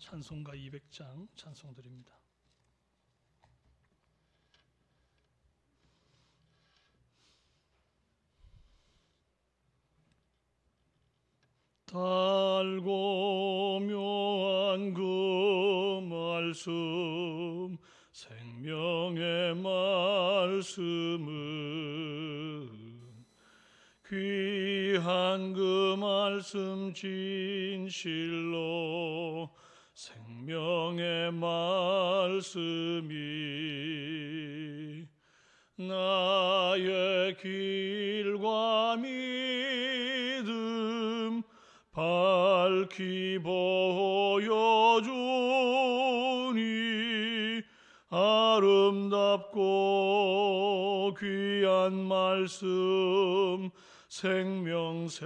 찬송가 200장 찬송드립니다. 달고 묘한 그 말씀, 생명의 말씀은 귀한 그 말씀 진실로 생명의 말씀이 나의 길과 믿음 밝히 보여주니 아름답고 귀한 말씀 생명샘이로다.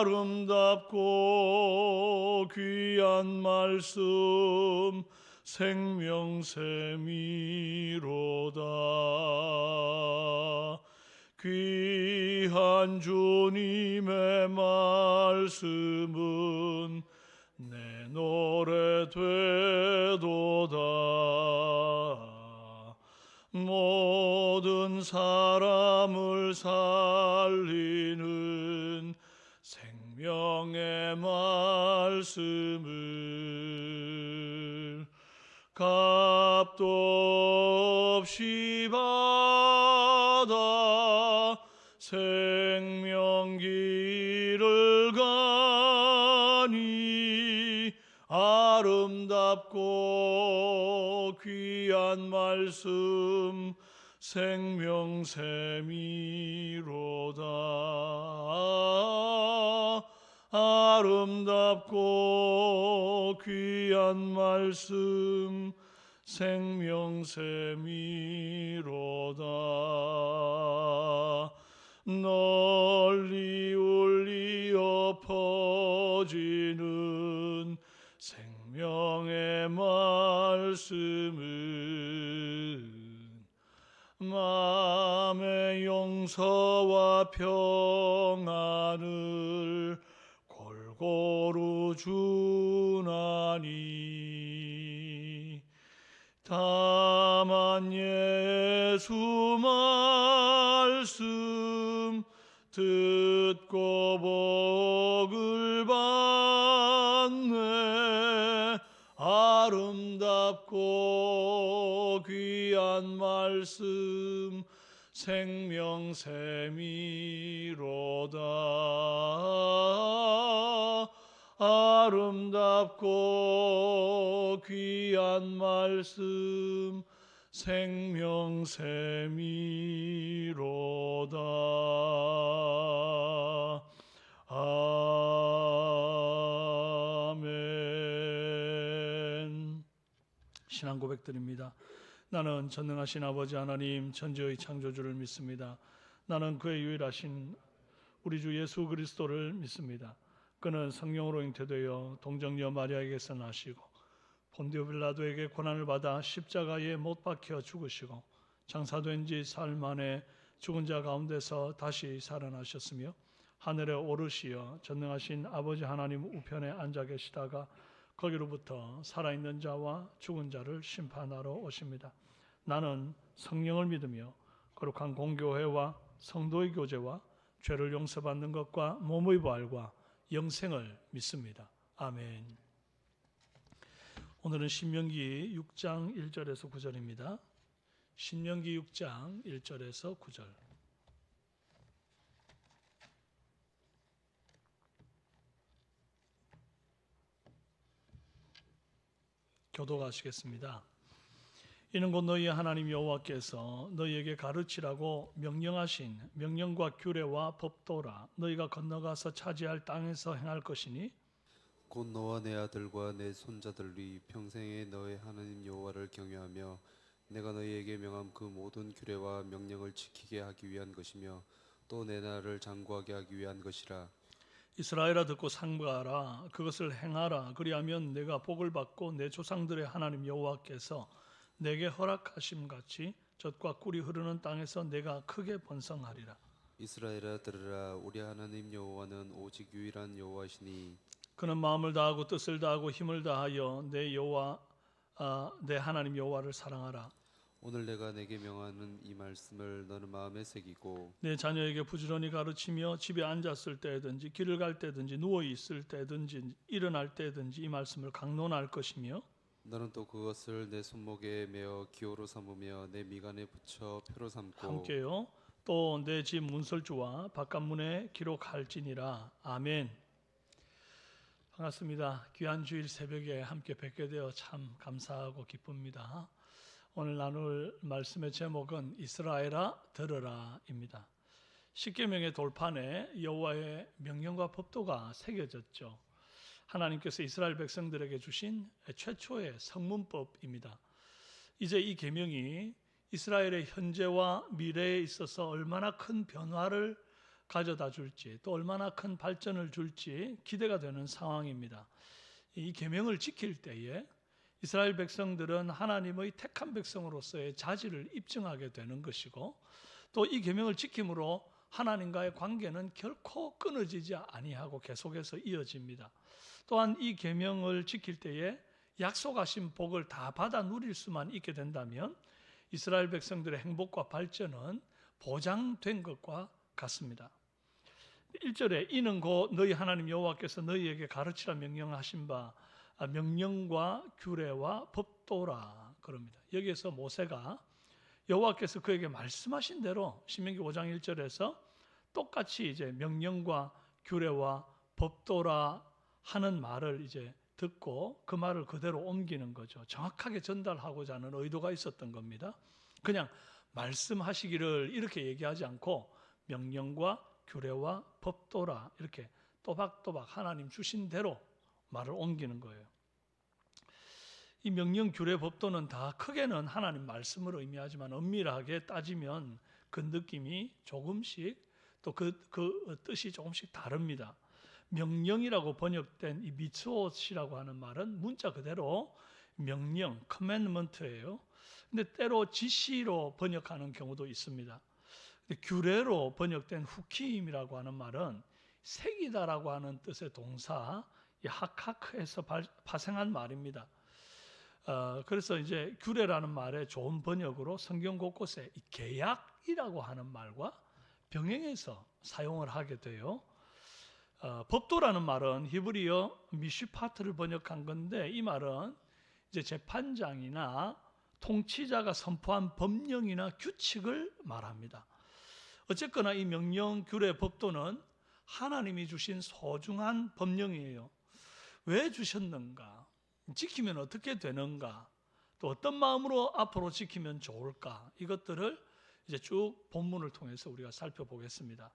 아름답고 귀한 말씀 생명샘이로다. 귀한 주님의 말씀은 내 노래 되도다. 모든 사람을 살리는 생명의 말씀을 값도 없이 받아 생명길을 가니 아름답고 귀한 말씀 생명샘이로다. 아름답고 귀한 말씀 생명샘이로다. 널리 울리어 퍼지는 생명의 말씀은 마음의 용서와 평안을 골고루 주나니 다만 예수 말씀 듣고 복을 받네. 아름답고 귀한 말씀 생명샘이로다. 아름답고 귀한 말씀 생명샘이로다. 아멘. 신앙 고백드립니다. 나는 전능하신 아버지 하나님 천지의 창조주를 믿습니다. 나는 그의 유일하신 우리 주 예수 그리스도를 믿습니다. 그는 성령으로 잉태되어 동정녀 마리아에게서 나시고 본디오 빌라도에게 고난을 받아 십자가에 못 박혀 죽으시고 장사된 지 사흘 만에 죽은 자 가운데서 다시 살아나셨으며 하늘에 오르시어 전능하신 아버지 하나님 우편에 앉아 계시다가 거기로부터 살아있는 자와 죽은 자를 심판하러 오십니다. 나는 성령을 믿으며 거룩한 공교회와 성도의 교제와 죄를 용서받는 것과 몸의 부활과 영생을 믿습니다. 아멘. 오늘은 신명기 6장 1절에서 9절입니다. 신명기 6장 1절에서 9절. 교독하시겠습니다. 이는 곧 너희의 하나님 여호와께서 너희에게 가르치라고 명령하신 명령과 규례와 법도라. 너희가 건너가서 차지할 땅에서 행할 것이니 곧 너와 내 아들과 내 손자들이 평생에 너의 하나님 여호와를 경외하며 내가 너희에게 명한 그 모든 규례와 명령을 지키게 하기 위한 것이며 또 내 나라를 장구하게 하기 위한 것이라. 이스라엘아 듣고 상고하라. 그것을 행하라. 그리하면 내가 복을 받고 내 조상들의 하나님 여호와께서 내게 허락하심 같이 젖과 꿀이 흐르는 땅에서 내가 크게 번성하리라. 이스라엘아 들으라. 우리 하나님 여호와는 오직 유일한 여호와시니 그는 마음을 다하고 뜻을 다하고 힘을 다하여 내 하나님 여호와를 사랑하라. 오늘 내가 내게 명하는 이 말씀을 너는 마음에 새기고 내 자녀에게 부지런히 가르치며 집에 앉았을 때든지 길을 갈 때든지 누워 있을 때든지 일어날 때든지 이 말씀을 강론할 것이며 너는 또 그것을 내 손목에 메어 기호로 삼으며 내 미간에 붙여 표로 삼고 함께요. 또 내 집 문설주와 바깥문에 기록할지니라. 아멘. 반갑습니다. 귀한 주일 새벽에 함께 뵙게 되어 참 감사하고 기쁩니다. 오늘 나눌 말씀의 제목은 이스라엘아 들으라입니다. 십계명의 돌판에 여호와의 명령과 법도가 새겨졌죠. 하나님께서 이스라엘 백성들에게 주신 최초의 성문법입니다. 이제 이 계명이 이스라엘의 현재와 미래에 있어서 얼마나 큰 변화를 가져다 줄지, 또 얼마나 큰 발전을 줄지 기대가 되는 상황입니다. 이 계명을 지킬 때에 이스라엘 백성들은 하나님의 택한 백성으로서의 자질을 입증하게 되는 것이고, 또 이 계명을 지킴으로 하나님과의 관계는 결코 끊어지지 아니하고 계속해서 이어집니다. 또한 이 계명을 지킬 때에 약속하신 복을 다 받아 누릴 수만 있게 된다면 이스라엘 백성들의 행복과 발전은 보장된 것과 같습니다. 1절에 이는 곧 너희 하나님 여호와께서 너희에게 가르치라 명령하신 바 명령과 규례와 법도라 그럽니다. 여기에서 모세가 여호와께서 그에게 말씀하신 대로 신명기 5장 1절에서 똑같이 이제 명령과 규례와 법도라 하는 말을 이제 듣고 그 말을 그대로 옮기는 거죠. 정확하게 전달하고자 하는 의도가 있었던 겁니다. 그냥 말씀하시기를 이렇게 얘기하지 않고 명령과 규례와 법도라 이렇게 또박또박 하나님 주신 대로 말을 옮기는 거예요. 이 명령, 규례, 법도는 다 크게는 하나님 말씀을 의미하지만 엄밀하게 따지면 그 느낌이 조금씩 또 그 뜻이 조금씩 다릅니다. 명령이라고 번역된 이 미츠옷이라고 하는 말은 문자 그대로 명령, 커맨드먼트예요. 근데 때로 지시로 번역하는 경우도 있습니다. 근데 규례로 번역된 후키임이라고 하는 말은 새기다라고 하는 뜻의 동사 하카크에서 파생한 말입니다. 그래서 이제 규례라는 말의 좋은 번역으로 성경 곳곳에 이 계약이라고 하는 말과 병행해서 사용을 하게 돼요. 법도라는 말은 히브리어 미슈파트를 번역한 건데 이 말은 이제 재판장이나 통치자가 선포한 법령이나 규칙을 말합니다. 어쨌거나 이 명령, 규례, 법도는 하나님이 주신 소중한 법령이에요. 왜 주셨는가? 지키면 어떻게 되는가? 또 어떤 마음으로 앞으로 지키면 좋을까? 이것들을 이제 쭉 본문을 통해서 우리가 살펴보겠습니다.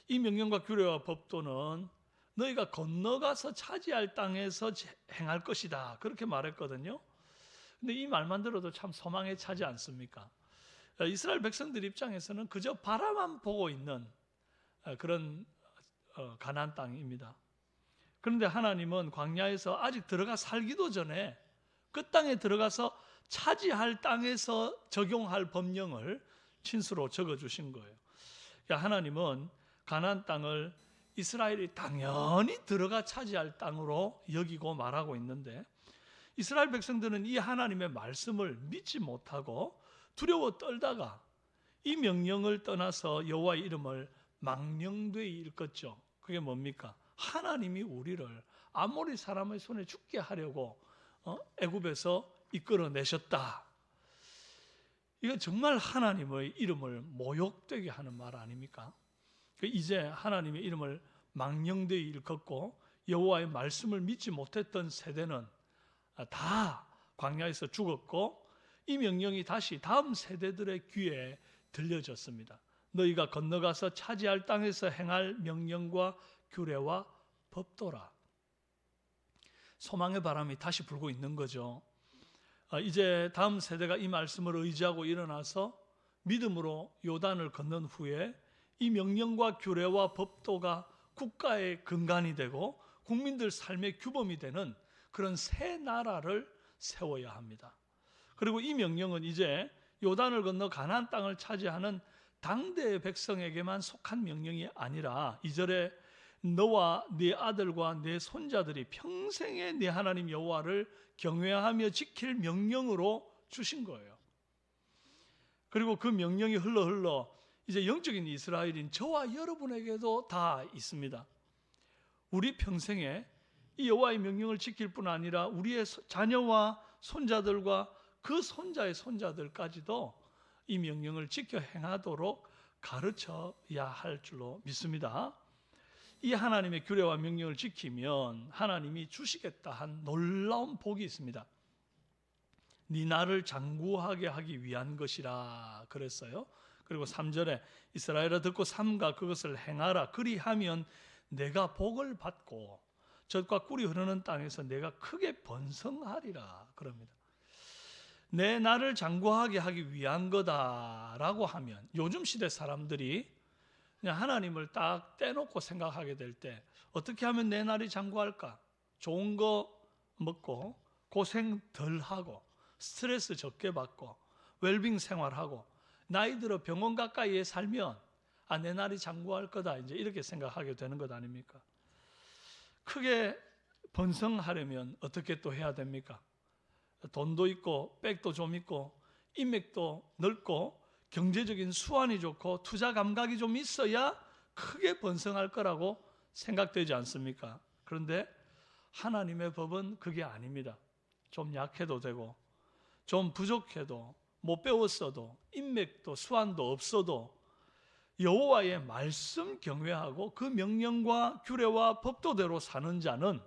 이 명령과 규례와 법도는 너희가 건너가서 차지할 땅에서 행할 것이다. 그렇게 말했거든요. 근데 이 말만 들어도 참 소망에 차지 않습니까? 이스라엘 백성들 입장에서는 그저 바라만 보고 있는 그런 가나안 땅입니다. 그런데 하나님은 광야에서 아직 들어가 살기도 전에 그 땅에 들어가서 차지할 땅에서 적용할 법령을 친수로 적어주신 거예요. 그러니까 하나님은 가나안 땅을 이스라엘이 당연히 들어가 차지할 땅으로 여기고 말하고 있는데 이스라엘 백성들은 이 하나님의 말씀을 믿지 못하고 두려워 떨다가 이 명령을 떠나서 여호와의 이름을 망령되이 일컫죠. 그게 뭡니까? 하나님이 우리를 아모리 사람의 손에 죽게 하려고 애굽에서 이끌어내셨다. 이건 정말 하나님의 이름을 모욕되게 하는 말 아닙니까? 이제 하나님의 이름을 망령되이 일컫고 여호와의 말씀을 믿지 못했던 세대는 다 광야에서 죽었고 이 명령이 다시 다음 세대들의 귀에 들려졌습니다. 너희가 건너가서 차지할 땅에서 행할 명령과 규례와 법도라. 소망의 바람이 다시 불고 있는 거죠. 이제 다음 세대가 이 말씀을 의지하고 일어나서 믿음으로 요단을 건넌 후에 이 명령과 규례와 법도가 국가의 근간이 되고 국민들 삶의 규범이 되는 그런 새 나라를 세워야 합니다. 그리고 이 명령은 이제 요단을 건너 가나안 땅을 차지하는 당대의 백성에게만 속한 명령이 아니라 2절에 너와 네 아들과 네 손자들이 평생에 네 하나님 여호와를 경외하며 지킬 명령으로 주신 거예요. 그리고 그 명령이 흘러 이제 영적인 이스라엘인 저와 여러분에게도 다 있습니다. 우리 평생에 이 여호와의 명령을 지킬 뿐 아니라 우리의 자녀와 손자들과 그 손자의 손자들까지도 이 명령을 지켜 행하도록 가르쳐야 할 줄로 믿습니다. 이 하나님의 규례와 명령을 지키면 하나님이 주시겠다 한 놀라운 복이 있습니다. 네 나를 장구하게 하기 위한 것이라 그랬어요. 그리고 3절에 이스라엘아 듣고 삼가 그것을 행하라. 그리하면 내가 복을 받고 젖과 꿀이 흐르는 땅에서 내가 크게 번성하리라 그럽니다. 내 나를 장구하게 하기 위한 거다라고 하면 요즘 시대 사람들이 그냥 하나님을 딱 떼놓고 생각하게 될 때 어떻게 하면 내 날이 장구할까? 좋은 거 먹고 고생 덜 하고 스트레스 적게 받고 웰빙 생활하고 나이 들어 병원 가까이에 살면 내 날이 장구할 거다 이제 이렇게 생각하게 되는 것 아닙니까? 크게 번성하려면 어떻게 또 해야 됩니까? 돈도 있고 백도 좀 있고 인맥도 넓고 경제적인 수완이 좋고 투자 감각이 좀 있어야 크게 번성할 거라고 생각되지 않습니까? 그런데 하나님의 법은 그게 아닙니다. 좀 약해도 되고 좀 부족해도 못 배웠어도 인맥도 수완도 없어도 여호와의 말씀 경외하고 그 명령과 규례와 법도대로 사는 자는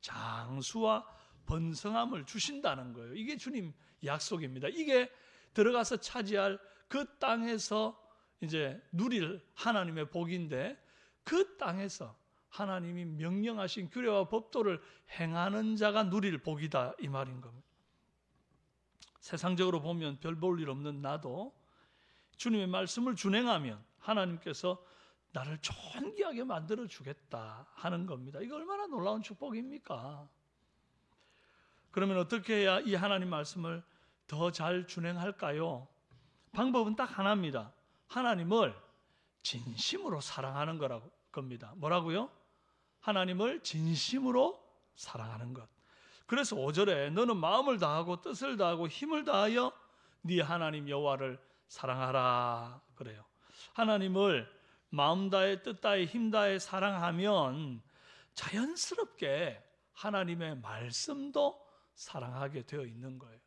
장수와 번성함을 주신다는 거예요. 이게 주님 약속입니다. 이게 들어가서 차지할 그 땅에서 이제 누릴 하나님의 복인데 그 땅에서 하나님이 명령하신 규례와 법도를 행하는 자가 누릴 복이다 이 말인 겁니다. 세상적으로 보면 별 볼 일 없는 나도 주님의 말씀을 준행하면 하나님께서 나를 존귀하게 만들어 주겠다 하는 겁니다. 이거 얼마나 놀라운 축복입니까? 그러면 어떻게 해야 이 하나님 말씀을 더 잘 준행할까요? 방법은 딱 하나입니다. 하나님을 진심으로 사랑하는 겁니다. 뭐라고요? 하나님을 진심으로 사랑하는 것. 그래서 5절에 너는 마음을 다하고 뜻을 다하고 힘을 다하여 네 하나님 여호와를 사랑하라 그래요. 하나님을 마음 다해 뜻 다해 힘 다해 사랑하면 자연스럽게 하나님의 말씀도 사랑하게 되어 있는 거예요.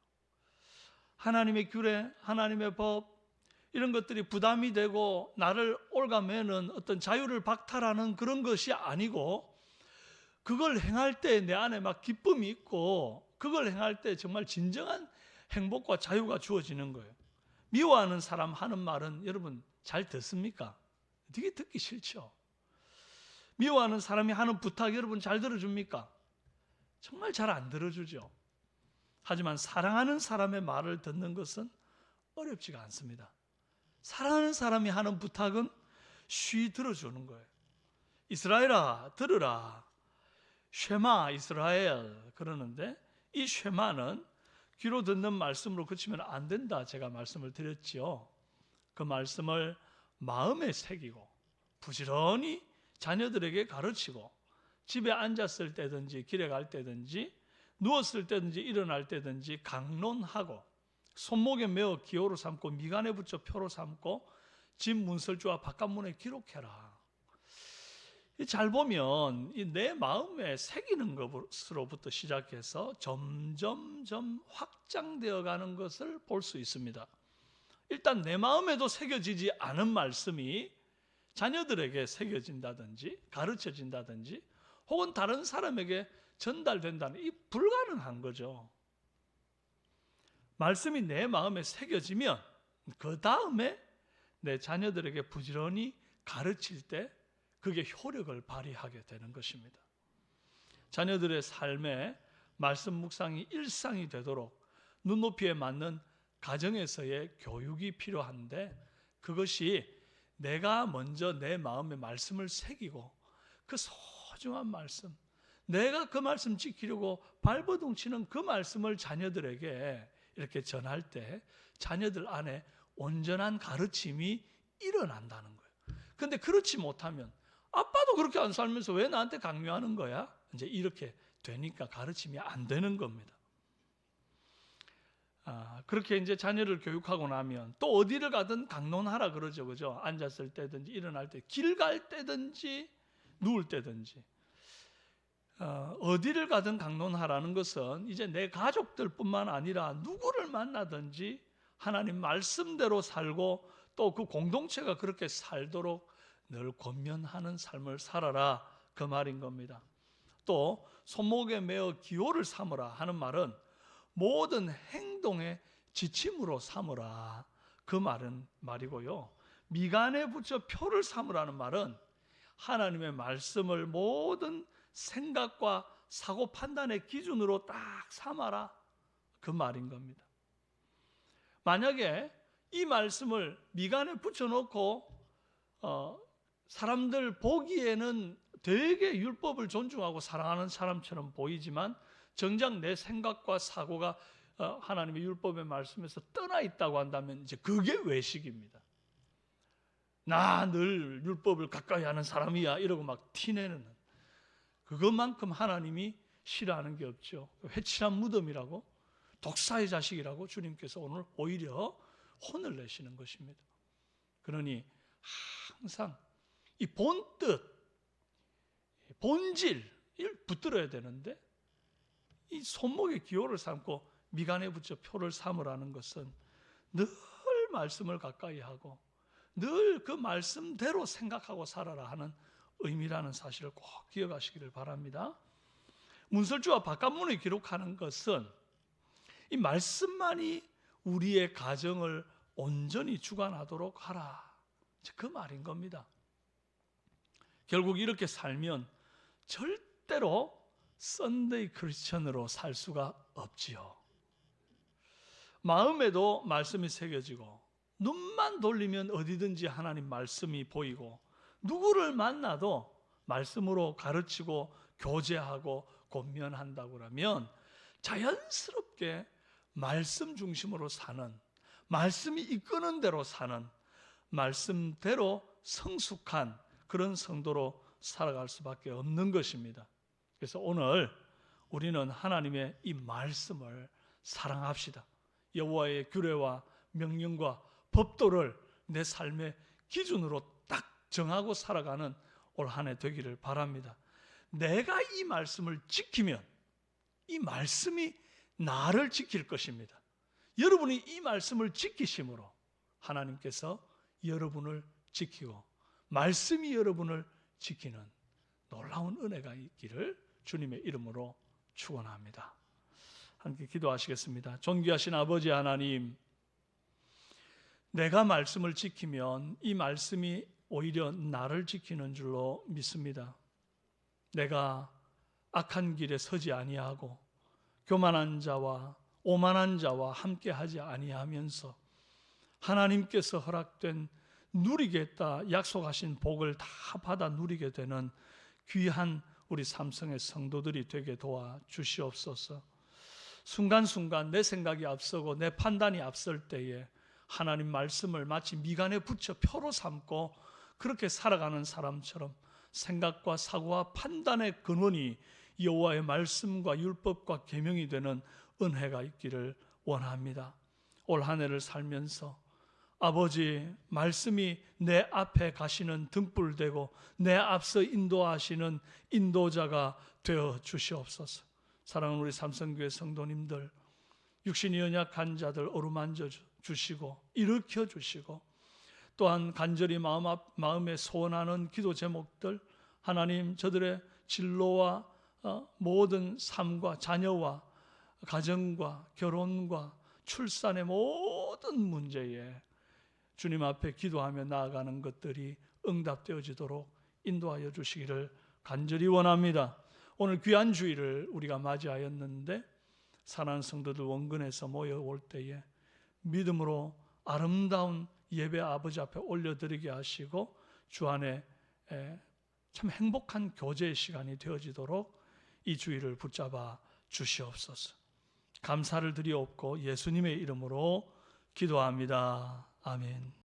하나님의 규례, 하나님의 법 이런 것들이 부담이 되고 나를 올가매는 어떤 자유를 박탈하는 그런 것이 아니고 그걸 행할 때 내 안에 막 기쁨이 있고 그걸 행할 때 정말 진정한 행복과 자유가 주어지는 거예요. 미워하는 사람 하는 말은 여러분 잘 듣습니까? 되게 듣기 싫죠. 미워하는 사람이 하는 부탁 여러분 잘 들어줍니까? 정말 잘 안 들어주죠. 하지만 사랑하는 사람의 말을 듣는 것은 어렵지가 않습니다. 사랑하는 사람이 하는 부탁은 쉬 들어주는 거예요. 이스라엘아 들으라. 쉐마 이스라엘 그러는데 이 쉐마는 귀로 듣는 말씀으로 그치면 안 된다 제가 말씀을 드렸지요. 그 말씀을 마음에 새기고 부지런히 자녀들에게 가르치고 집에 앉았을 때든지 길에 갈 때든지 누웠을 때든지 일어날 때든지 강론하고 손목에 메어 기호로 삼고 미간에 붙여 표로 삼고 집 문설주와 바깥문에 기록해라. 잘 보면 내 마음에 새기는 것으로부터 시작해서 점점점 확장되어 가는 것을 볼 수 있습니다. 일단 내 마음에도 새겨지지 않은 말씀이 자녀들에게 새겨진다든지 가르쳐진다든지 혹은 다른 사람에게 전달된다는 이 불가능한 거죠. 말씀이 내 마음에 새겨지면 그 다음에 내 자녀들에게 부지런히 가르칠 때 그게 효력을 발휘하게 되는 것입니다. 자녀들의 삶에 말씀 묵상이 일상이 되도록 눈높이에 맞는 가정에서의 교육이 필요한데 그것이 내가 먼저 내 마음에 말씀을 새기고 그 소중한 말씀 내가 그 말씀 지키려고 발버둥치는 그 말씀을 자녀들에게 이렇게 전할 때 자녀들 안에 온전한 가르침이 일어난다는 거예요. 근데 그렇지 못하면 아빠도 그렇게 안 살면서 왜 나한테 강요하는 거야? 이제 이렇게 되니까 가르침이 안 되는 겁니다. 그렇게 이제 자녀를 교육하고 나면 또 어디를 가든 강론하라 그러죠, 그죠? 앉았을 때든지 일어날 때, 길 갈 때든지 누울 때든지 어디를 가든 강론하라는 것은 이제 내 가족들뿐만 아니라 누구를 만나든지 하나님 말씀대로 살고 또 그 공동체가 그렇게 살도록 늘 권면하는 삶을 살아라, 그 말인 겁니다. 또 손목에 매어 기호를 삼으라 하는 말은 모든 행동의 지침으로 삼으라, 그 말이고요. 미간에 붙여 표를 삼으라는 말은 하나님의 말씀을 모든 생각과 사고 판단의 기준으로 딱 삼아라, 그 말인 겁니다. 만약에 이 말씀을 미간에 붙여놓고 사람들 보기에는 되게 율법을 존중하고 사랑하는 사람처럼 보이지만 정작 내 생각과 사고가 하나님의 율법의 말씀에서 떠나 있다고 한다면 이제 그게 외식입니다. 나 늘 율법을 가까이 하는 사람이야 이러고 막 티내는, 그것만큼 하나님이 싫어하는 게 없죠. 회칠한 무덤이라고, 독사의 자식이라고 주님께서 오늘 오히려 혼을 내시는 것입니다. 그러니 항상 이 본뜻, 본질을 붙들어야 되는데 이 손목에 기호를 삼고 미간에 붙여 표를 삼으라는 것은 늘 말씀을 가까이 하고 늘 그 말씀대로 생각하고 살아라 하는 의미라는 사실을 꼭 기억하시기를 바랍니다. 문설주와 바깥문을 기록하는 것은 이 말씀만이 우리의 가정을 온전히 주관하도록 하라, 그 말인 겁니다. 결국 이렇게 살면 절대로 썬데이 크리스천으로 살 수가 없지요. 마음에도 말씀이 새겨지고 눈만 돌리면 어디든지 하나님 말씀이 보이고 누구를 만나도 말씀으로 가르치고 교제하고 권면한다고 하면 자연스럽게 말씀 중심으로 사는, 말씀이 이끄는 대로 사는, 말씀대로 성숙한 그런 성도로 살아갈 수밖에 없는 것입니다. 그래서 오늘 우리는 하나님의 이 말씀을 사랑합시다. 여호와의 규례와 명령과 법도를 내 삶의 기준으로 딱 정하고 살아가는 올 한 해 되기를 바랍니다. 내가 이 말씀을 지키면 이 말씀이 나를 지킬 것입니다. 여러분이 이 말씀을 지키심으로 하나님께서 여러분을 지키고 말씀이 여러분을 지키는 놀라운 은혜가 있기를 주님의 이름으로 축원합니다. 함께 기도하시겠습니다. 존귀하신 아버지 하나님, 내가 말씀을 지키면 이 말씀이 오히려 나를 지키는 줄로 믿습니다. 내가 악한 길에 서지 아니하고 교만한 자와 오만한 자와 함께하지 아니하면서 하나님께서 허락된 누리겠다 약속하신 복을 다 받아 누리게 되는 귀한 우리 삼성의 성도들이 되게 도와 주시옵소서. 순간순간 내 생각이 앞서고 내 판단이 앞설 때에 하나님 말씀을 마치 미간에 붙여 표로 삼고 그렇게 살아가는 사람처럼 생각과 사고와 판단의 근원이 여호와의 말씀과 율법과 계명이 되는 은혜가 있기를 원합니다. 올 한 해를 살면서 아버지 말씀이 내 앞에 가시는 등불 되고 내 앞서 인도하시는 인도자가 되어 주시옵소서. 사랑하는 우리 삼성교회 성도님들, 육신이 연약한 자들 어루만져 주시고 일으켜 주시고 또한 간절히 마음에 소원하는 기도 제목들 하나님 저들의 진로와 모든 삶과 자녀와 가정과 결혼과 출산의 모든 문제에 주님 앞에 기도하며 나아가는 것들이 응답되어지도록 인도하여 주시기를 간절히 원합니다. 오늘 귀한 주일을 우리가 맞이하였는데 사랑하는 성도들 원근에서 모여올 때에 믿음으로 아름다운 예배 아버지 앞에 올려드리게 하시고 주 안에 참 행복한 교제의 시간이 되어지도록 이 주일을 붙잡아 주시옵소서. 감사를 드리옵고 예수님의 이름으로 기도합니다. 아멘.